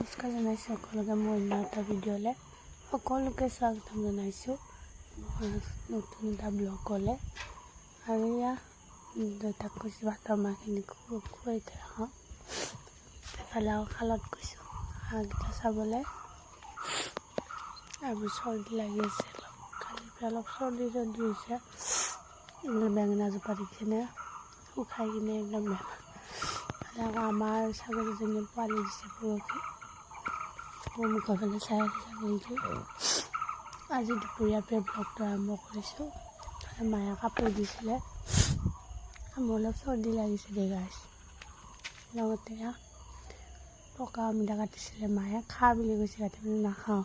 নমস্কাৰ জনাইছোঁ সকলোকে মোৰ অন্য এটা ভিডিঅ'লৈ সকলোকে স্বাগতম জনাইছোঁ নতুন এটা ব্লগলৈ। আৰু এয়া দেউতাক কৈছোঁ ভাতৰ মাহখিনি খুৱাই থৈ আহোঁ। এফালে আৰু খালত গৈছোঁ হাঁহকেইটা চাবলৈ। আৰু চৰ্দি লাগি আছে অলপ, কালিৰ পৰা অলপ চৰ্দি হৈছে। বেঙেনা জোপা দেখিছেনে শুকাই কিনে একদম বেমাৰ। আকৌ আমাৰ ছাগলীজনীয়ে পোৱালি দিছে পৰহি। মোৰ মুখৰ ফালে চাই আছে ছাগলীটো। আজি দুপৰীয়াৰ পৰা ব্লগটো আৰম্ভ কৰিছোঁ। মায়ে কাপোৰ দিছিলে, মোৰ অলপ চৰ্দি লাগিছে গাইছ। লগতে পকা অমিতা কাটিছিলে মায়ে, খা বুলি কৈছে, কাটি পিনে নাখাওঁ।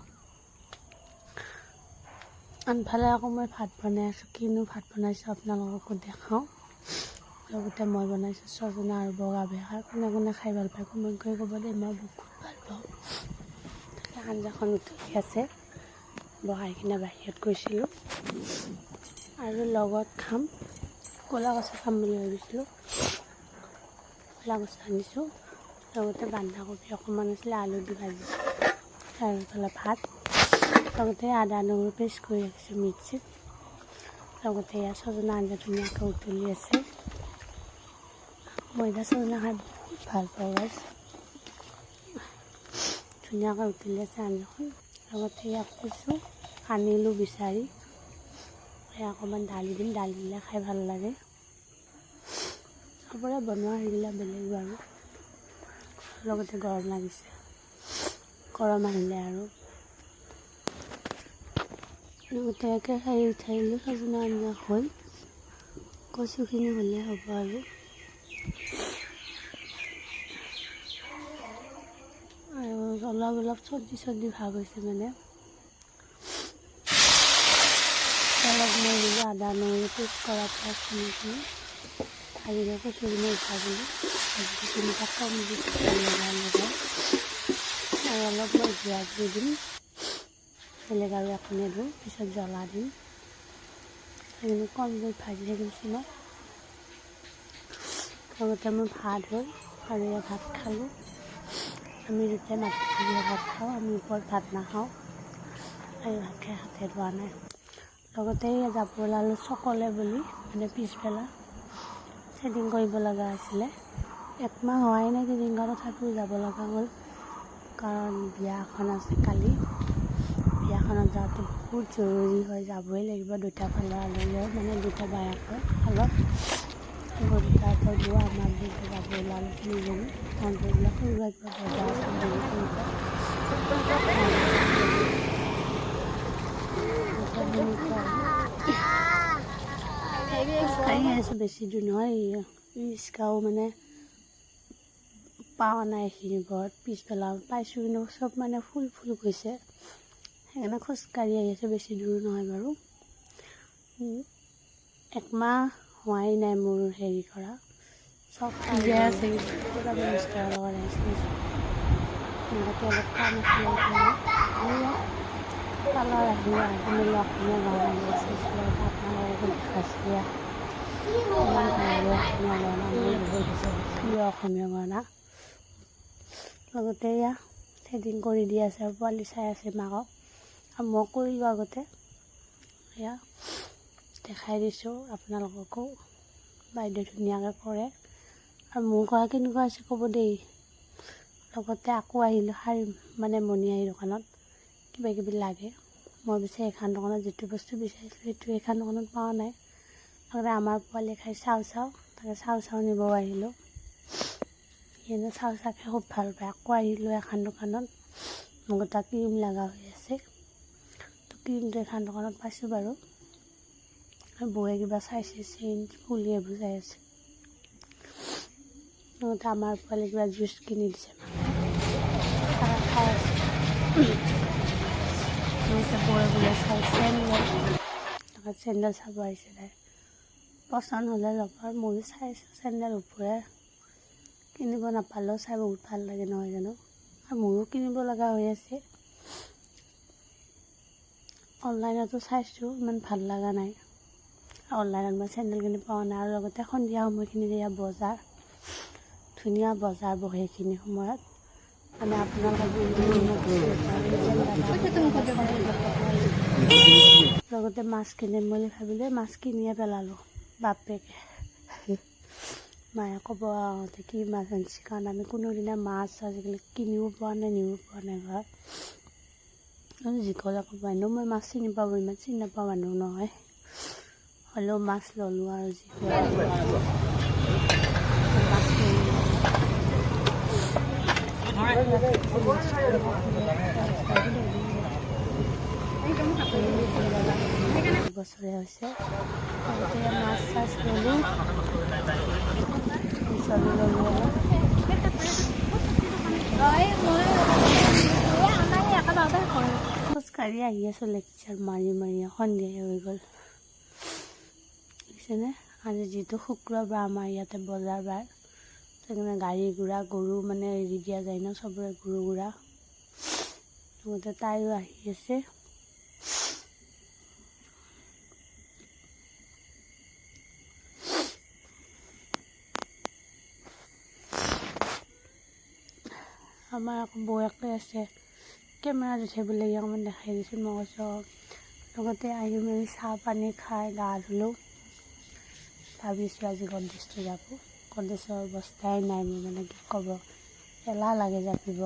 আনফালে আকৌ মই ভাত বনাই আছোঁ। কিনো ভাত বনাইছোঁ আপোনালোককো দেখাওঁ। লগতে মই বনাইছোঁ ছজনা আৰু বগা বেহাৰ। কোনে কোনে খাই ভাল পায় কমেণ্ট কৰি ক'ব দেই, মই বহুত ভাল পাওঁ। তাকে আঞ্জাখন উতলি আছে, বহাই কিনে বাহিৰত গৈছিলোঁ। আৰু লগত খাম ক'লা কচু খাম বুলি ভাবিছিলোঁ, ক'লা কচু আনিছোঁ। লগতে বন্ধাকবি অকণমান আছিলে, আলু দি ভাজিছোঁ। আৰু এইফালে ভাত, লগতে আদা নহৰু পেষ্ট কৰি ৰাখিছোঁ মিক্সিত। লগতে এয়া ছজনা আঞ্জা ধুনীয়াকৈ উতলি আছে। মই এতিয়া ছজনা খাই বহুত ভাল পাওঁ গাইছ। ধুনীয়াকৈ উতলি আছে আঞ্জাখন। লগতে ইয়াক কৈছোঁ আনিলোঁ বিচাৰি, এয়া অকণমান দালি দিম, দালি দিলে খাই ভাল লাগে। চবৰে বনোৱা সেইবিলাক বেলেগ বাৰু। লগতে গৰম লাগিছে, গৰম আহিলে আৰু লগতে খাই উঠাই দিলোঁ। ছজনা আঞ্জা হ'ল, কচুখিনি হ'লে হ'ব আৰু অলপ চৰ্দি ভাৱ হৈছে মানে। অলপ মই দিলোঁ আদা নহৰু পেষ্ট কৰা পিঁয়াজখিনি ভাজিলে কচুখিনি উঠাবলৈ ভাজিখিনি কম দি লগাই আৰু অলপ মই জিৰা দি দিম, বেলেগ আৰু একো নিদিওঁ। পিছত জ্বলা দিম, সেইখিনি কম জুইত ভাজি থাকিম চুঙত। লগতে মোৰ ভাত হ'ল আৰু এয়া ভাত খালোঁ। আমি যেতিয়া মাটি দিয়া ভাত খাওঁ, আমি ওপৰত ভাত নাখাওঁ। আৰু ভাত খাই হাতে ধোৱা নাই। লগতে যাব ওলালোঁ চকলে বুলি, মানে পিছবেলা থ্ৰেডিং কৰিব লগা আছিলে। একমাহ হোৱাই নাই থ্ৰেডিং কৰা, তথাপিও যাব লগা হ'ল কাৰণ বিয়া এখন আছে কালি। বিয়াখনত যাওঁতে বহুত জৰুৰী হয়, যাবই লাগিব। দুটা ফালৰ আলহী, মানে দুটা বায়েকৰ ফালত দুটা বৌ আমাৰ দুটা যাব ওলালোঁ তিনিজনী। মন্দিৰবিলাক সৰু কিবা বজাৰ আছে আছোঁ। বেছি দূৰ নহয়, ৰিক্সাও মানে পোৱা নাই এইখিনি ঘৰত। পিছবেলা পাইছোঁ কিন্তু চব মানে ফুল গৈছে, সেইকাৰণে খোজকাঢ়ি আহি আছোঁ। বেছি দূৰ নহয় বাৰু। একমাহ হোৱাই নাই মোৰ হেৰি কৰা, চব ঠিকে আছে। পূৰা মিষ্টাৰৰ লগত আহিছিলোঁ, সিহঁতে অলপ কাম আছিলে পাৰ্লাৰ আহিলোঁ। আহি মেলি অসমীয়া গান আহি আছিলোঁ, আপোনালোককো দেখাইছোঁ। ইমান ভাল লাগে অসমীয়া গহনা, মোৰ বহুত প্ৰিয় অসমীয়া গহনা। লগতে এয়া থ্ৰেডিং কৰি দি আছে আৰু পোৱালি চাই আছে মাকক। আৰু মই কৰিলোঁ আগতে, এয়া দেখাই দিছোঁ আপোনালোককো। বাইদেউ ধুনীয়াকৈ কৰে, আৰু মোৰ কৰা কেনেকুৱা আছে ক'ব দেই। লগতে আকৌ আহিলোঁ মানে মণিহাৰী দোকানত, কিবা কিবি লাগে। মই বিচাৰি এইখন দোকানত যিটো বস্তু বিচাৰিছিলোঁ সেইটো এইখন দোকানত পোৱা নাই। লগতে আমাৰ পোৱালি খাই চাও তাকে চাও নিব আহিলোঁ। সিহঁতে চাও খাই খুব ভাল পায়। আকৌ আহিলোঁ এখন দোকানত, মোক এটা ক্ৰীম লগা হৈ আছে। তো ক্ৰীমটো এখন দোকানত পাইছোঁ বাৰু। বৌয়ে কিবা চাইছে, চেইন ফুলিয়ে বুজাই আছে। লগতে আমাৰ পোৱালি কিবা জুচ কিনি দিছে, খাই আছে। বৌয়ে বোলে চাই চেণ্ডেল চাব আহিছে তাই। পচন্দ হ'লে ল'ব, আৰু ময়ো চাইছোঁ চেণ্ডেল ওপৰে কিনিব নাপালেও চাই বহুত ভাল লাগে নহয় জানো। আৰু মোৰো কিনিব লগা হৈ আছে। অনলাইনতো চাইছোঁ, ইমান ভাল লগা নাই। অনলাইনত মই চেণ্ডেল কিনি পোৱা নাই। আৰু লগতে সন্ধিয়া সময়খিনিত এয়া বজাৰ, ধুনীয়া বজাৰ বহে সেইখিনি সময়ত। মানে আপোনালোকে লগতে মাছ কিনিম বুলি ভাবিলে মাছ কিনিয়ে পেলালোঁ বাপেকে। মায়ে ক'ব আহোঁতে কি মাছ আনিছে, কাৰণ আমি কোনোদিনা মাছ আজিকালি কিনিও পোৱা নাই নিও পোৱা নাই ঘৰত। যিকলে ক'ব এনেও মই মাছ চিনি পাওঁ, ইমান চিনি নাপাওঁ মানুহ নহয়, হ'লেও মাছ ল'লোঁ আৰু যি মাছ বছৰে হৈছে মাছ চাছ ল'লোঁ, পিছলি ল'লোঁ খোজকাঢ়ি আহি আছোঁ লেকচাৰ মাৰি মাৰি সন্ধিয়াই হৈ গ'ল দেখিছেনে। আজি যিটো শুক্ৰবাৰ আমাৰ ইয়াতে বজাৰ বাৰ, সেইকাৰণে গাড়ী ঘোঁৰা গৰু মানে এৰি দিয়া যায় ন চবৰে গৰু ঘোঁৰা। লগতে তাইও আহি আছে। আমাৰ আকৌ বৌয়েকে আছে কেমেৰাত উঠে বোলে, অকণমান দেখাই দিছোঁ মই কৈছোঁ। লগতে আহি মেলি চাহ পানী খাই গা ধুলোঁ। ভাবিছোঁ আজি গদ্ৰেজটো যাব, গদ্ৰেজৰ অৱস্থাই নাই মোৰ, মানে কি ক'ব, এলাহ লাগে জাপিব,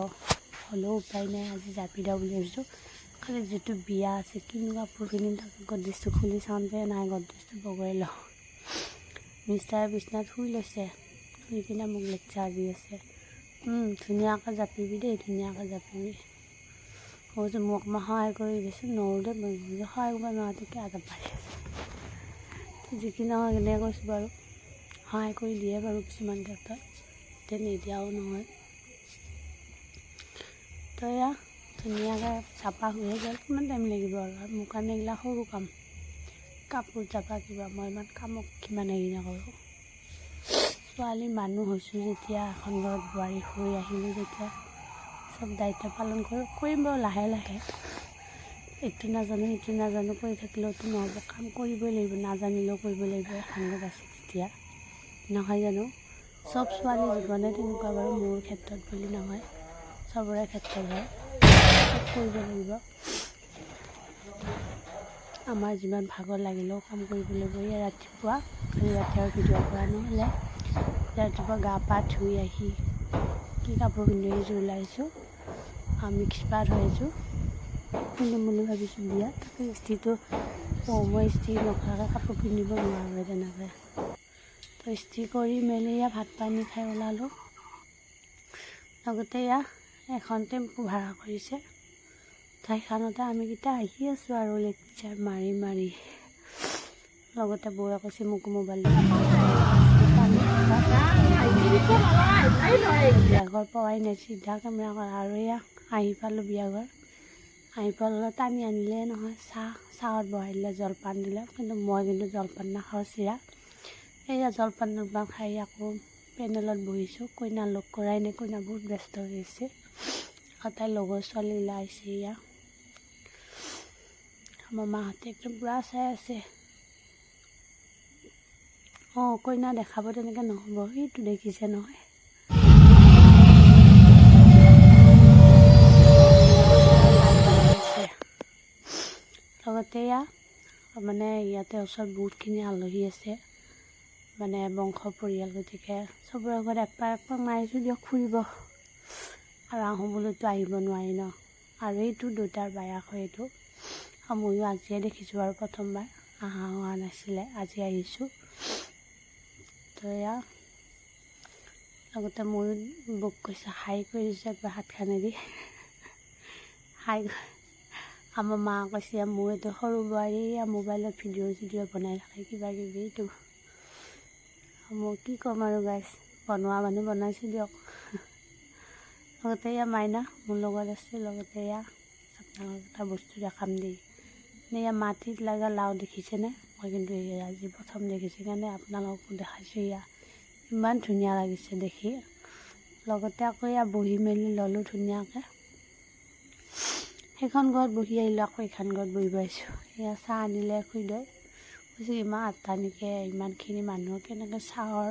হ'লেও উপায় নাই আজি জাপি দিওঁ বুলি ভাবিছোঁ। খালি যিটো বিয়া আছে কিনো কাপোৰ পিন্ধিম, তাকে গদ্ৰেজটো খুলি চাওঁতে নাই, গদ্ৰেজটো বগৰাই লওঁ। মিষ্টাৰে বিচনাত শুই লৈছে, শুই কিনে মোক লেকচাৰ দি আছে, ধুনীয়াকৈ জাপিবি দেই, ধুনীয়াকৈ জাপিবি। কৈছোঁ মোক অকণমান সহায় কৰি দিছোঁ, নোৱাৰোঁ দেই মই সহায় কৰিব নোৱাৰোঁতে কি আদব পাৰি আছে। যিকি নহয় কেনে কৈছোঁ বাৰু, সহায় কৰি দিয়ে বাৰু কিছুমান ক্ষেত্ৰত, এতিয়া নিদিয়াও নহয়। তো এয়া ধুনীয়াকৈ চাপা হৈয়ে গ'ল, কিমান টাইম লাগিব আৰু মোৰ কাৰণে এইগিলা সৰু কাম, কাপোৰ জাপা কিবা, মই ইমান কামক কিমান হেৰি নকৰোঁ। ছোৱালী মানুহ হৈছোঁ যেতিয়া, এখন ঘৰত বোৱাৰী হৈ আহিলোঁ যেতিয়া, চব দায়িত্ব পালন কৰিম বাৰু লাহে লাহে। এইটো নাজানো সেইটো নাজানো কৰি থাকিলেওতো নহ'ব, কাম কৰিবই লাগিব, নাজানিলেও কৰিব লাগিব, এখন ঘৰত আছে তেতিয়া, নহয় জানো। চব ছোৱালী জীৱনে তেনেকুৱা বাৰু, মোৰ ক্ষেত্ৰত বুলি নহয়, চবৰে ক্ষেত্ৰত হয়, চব কৰিব লাগিব। আমাৰ যিমান ভাগৰ লাগিলেও কাম কৰিব লাগিব। এই ৰাতিপুৱা কালি ৰাতি আৰু ভিডিঅ' কৰা নহ'লে, ৰাতিপুৱা গা পা ধুই আহি কি কাপোৰ পিন্ধি আহিছোঁ, ওলাইছোঁ মিক্স পাত হৈ আছোঁ, পিন্ধিম বুলি ভাবিছোঁ বিয়া, তাকে ইস্ত্ৰিটো মই ইস্ত্ৰি নকৰাকৈ কাপোৰ পিন্ধিব নোৱাৰোঁ তেনেকৈ। তো ইস্ত্ৰি কৰি মেলি ভাত পানী খাই ওলালোঁ। লগতে এখন টেম্পু ভাড়া কৰিছে, ঠাইখনতে আমিকেইটা আহি আছোঁ আৰু লেকচাৰ মাৰি মাৰি। লগতে বৌয়ে কৈছে মোকো মোবাইল বিয়াঘৰ পোৱাই নাই, চিধা কেমেৰা কৰা আৰু আহি পালোঁ বিয়াঘৰ। আহি পালোঁ টানি আনিলে নহয়, চাহত বহাই দিলে, জলপান দিলে, কিন্তু মই জলপান নাখাওঁ, চিৰা। জলপান খাই আকৌ পেনেলত বহিছোঁ, কইনা লগ কৰাই নাই, কইনা বহুত ব্যস্ত হৈ আছে, আৰু তাইৰ লগৰ ছোৱালীগিলা আহিছে। আমাৰ মাহঁতে একদম পূৰা চাই আছে। কইনা দেখাব তেনেকৈ নহ'ব, সেইটো দেখিছে নহয়। লগতে মানে ইয়াতে ওচৰত বহুতখিনি আলহী আছে, মানে বংশ পৰিয়াল, গতিকে চবৰে ঘৰত একপাক মাৰিছোঁ দিয়ক ফুৰিব, আৰু আহোঁ বুলিতো আহিব নোৱাৰি ন। আৰু এইটো দেউতাৰ বায়াক হয় এইটো, আৰু ময়ো আজিয়ে দেখিছোঁ আৰু প্ৰথমবাৰ, হোৱা নাছিলে, আজি আহিছোঁ। তো লগতে ময়ো বৌক কৈছোঁ হাই কৰি দিছোঁ একবাৰ হাতখনেদি, হাই। আমাৰ মা কৈছে মোৰ এইটো সৰু বোৱাৰী মোবাইলত ভিডিঅ' বনাই থাকে কিবা কিবি, এইটো মই কি ক'ম আৰু গাইছ, বনোৱা মানুহ বনাইছোঁ দিয়ক। লগতে মাইনা মোৰ লগত আছে। লগতে আপোনালোকক এটা বস্তু দেখাম দেই, মাটিত লগা লাও দেখিছেনে? মই কিন্তু আজি প্ৰথম দেখিছোঁ, কাৰণে আপোনালোককো দেখাইছোঁ। ইমান ধুনীয়া লাগিছে দেখি। লগতে আকৌ বহি মেলি ল'লোঁ ধুনীয়াকৈ, সেইখন ঘৰত বহি আহিলোঁ, আকৌ এইখন ঘৰত বহিব আহিছোঁ। চাহ আনিলে খুৰীদেউৱে, কৈছে ইমান আটানিকে ইমানখিনি মানুহ কেনেকৈ চাহৰ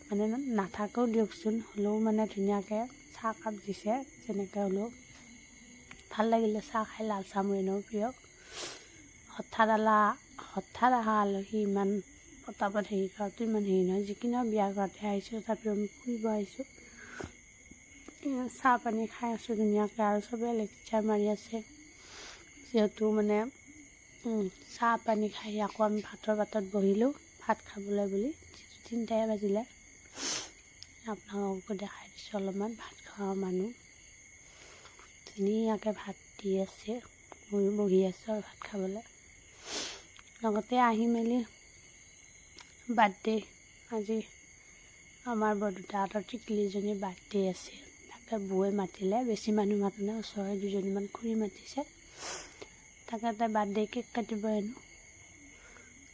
মানে নাথাকেও দিয়কচোন, হ'লেও মানে ধুনীয়াকৈ চাহকাপ দিছে যেনেকৈ হ'লেও ভাল লাগিলে চাহ খাই। লাল চাহ মোৰ এনেও প্ৰিয়। হঠাৎ অহা আলহী ইমান পটাপট হেৰি কৰাটো ইমান হেৰি নহয়। যিকিনো বিয়া ঘৰতে আহিছোঁ, তথাপিও আমি ফুৰিব আহিছোঁ। চাহ পানী খাই আছোঁ ধুনীয়াকৈ আৰু চবেই লেকচাৰ মাৰি আছে। যিহেতু মানে চাহ পানী খাই আকৌ আমি ভাতৰ বাটত বহিলোঁ ভাত খাবলৈ বুলি। 3টাই বাজিলে। আপোনালোককো দেখাই দিছোঁ অলপমান ভাত খোৱা মানুহ। ধুনীয়াকৈ ভাত দি আছে, ময়ো বহি আছোঁ আৰু ভাত খাবলৈ। লগতে আহি মেলি বাৰ্থডে আজি আমাৰ বৰদেউতাহঁতৰ টিকলিজনীৰ বাৰ্থডে আছিল। তাকে বৌয়ে মাতিলে, বেছি মানুহ মাতা নাই, ওচৰৰে 2জনীমান খুৰী মাতিছে। তাকে তাই বাৰ্থডে কেক কাটিব হেনো।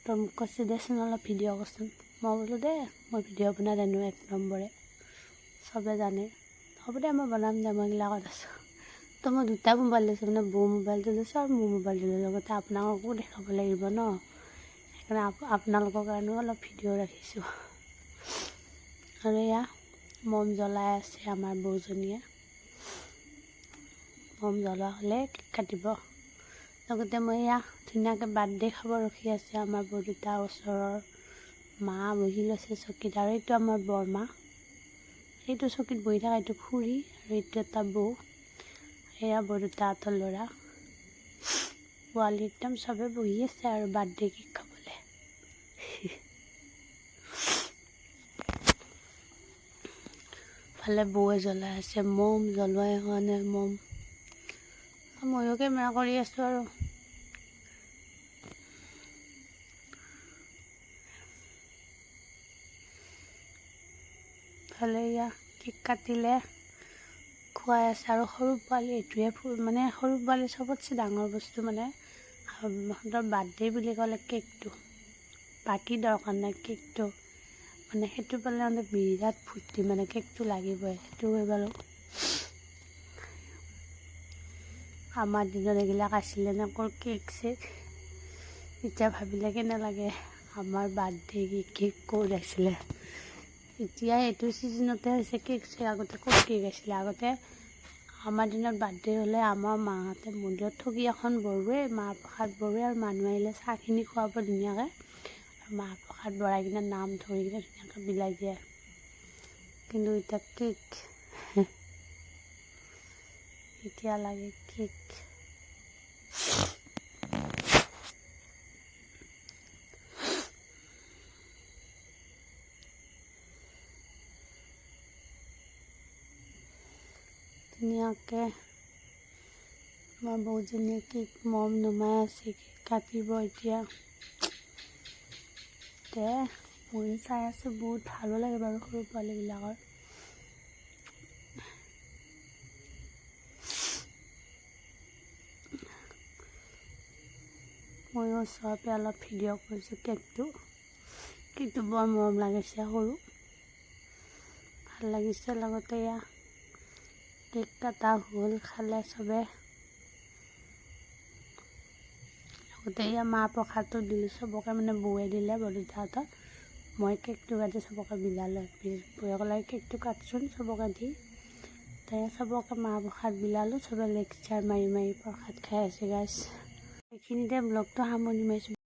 তো মোক কৈছে দেচোন অলপ ভিডিঅ' কৰচোন। মই বোলো দে মই ভিডিঅ' বনাই জানো 1 নম্বৰে, চবে জানে। হ'ব দে মই বনাম দে, মই এইবিলাকত আছোঁ। তো মই 2টা মোবাইল লৈছোঁ, মানে বৌ মোবাইলটো লৈছোঁ আৰু মোৰ মোবাইলটো লৈ লগতে আপোনালোককো দেখাব লাগিব ন, সেইকাৰণে আপোনালোকৰ কাৰণেও অলপ ভিডিঅ' ৰাখিছোঁ। আৰু এয়া মম জ্বলাই আছে আমাৰ বৌজনীয়ে। মম জ্বলোৱা হ'লে কেক কাটিব। লগতে মই এয়া ধুনীয়াকৈ বাৰ্থডে খাব ৰখি আছে। আমাৰ বৰদেউতা ওচৰৰ মা বহি লৈছে চকীত, আৰু এইটো আমাৰ বৰমা, এইটো চকীত বহি থকা এইটো খুৰী, আৰু এইটো এটা বৌ। এয়া বৰদেউতাহঁতৰ ল'ৰা পোৱালি একদম চবে বহি আছে আৰু বাৰ্থডে কেক খাবলৈ। ফালে বৌয়ে জ্বলাই আছে মম, জ্বলোৱাই হোৱা নাই মম। ময়ো কেমেৰা কৰি আছোঁ আৰু ফালে এয়া কেক কাটিলে খুৱাই আছে। আৰু সৰু পোৱালি এইটোৱে মানে সৰু পোৱালি চবতছে ডাঙৰ বস্তু মানে সিহঁতৰ বাৰ্থডে বুলি ক'লে কেকটো, বাকী দৰকাৰ নাই কেকটো, মানে সেইটো পালে মানে বিৰাট ফূৰ্তি, মানে কেকটো লাগিবই। সেইটো হৈ বাৰু আমাৰ দিনত এইবিলাক আছিলে নে অকল কেক চেক। এতিয়া ভাবিলে কেনে লাগে আমাৰ বাৰ্থডে কেক ক'ত আছিলে। এতিয়া এইটো ছিজনতে হৈছে কেক চেক, আগতে ক'ত কেক আছিলে। আগতে আমাৰ দিনত বাৰ্থডে হ'লে আমাৰ মাহঁতে মন্দিৰত ঠগি এখন বৰুৱে, মাহ প্ৰসাদ বৰুৱে, আৰু মানুহ আহিলে চাহখিনি খুৱাব ধুনীয়াকৈ, আৰু মাহ প্ৰসাদ বৰাই কিনে নাম ধৰি কিনে ধুনীয়াকৈ বিলাই দিয়ে। কিন্তু এতিয়া কেক, এতিয়া লাগে কেক। ধুনীয়াকৈ আমাৰ বৌজনীয়ে কেক মম নমাই আছে, কেক কাটিব এতিয়া। ময়ো চাই আছোঁ, বহুত ভালো লাগে বাৰু সৰু পোৱালীবিলাকৰ। ময়ো ওচৰৰ পৰা অলপ ভিডিঅ' কৰিছোঁ কেকটো বৰ মৰম লাগিছে, সৰু ভাল লাগিছে। লগতে এয়া কেক কটা হ'ল, খালে চবে। লগতে এয়া মাহ প্ৰসাদটো দিলোঁ চবকে, মানে বৌয়ে দিলে বৰদেউতাহঁতক। মই কেকটো কাটি চবকে বিলালোঁ। বৌয়ে ক'লে কেকটো কাটচোন চবকে দি, তাই চবকে মাহ প্ৰসাদ বিলালোঁ। চবে লেকচাৰ মাৰি মাৰি প্ৰসাদ খাই আছে গাইছ। এইখিনিতে ব্লগটো সামৰণি মাৰিছোঁ।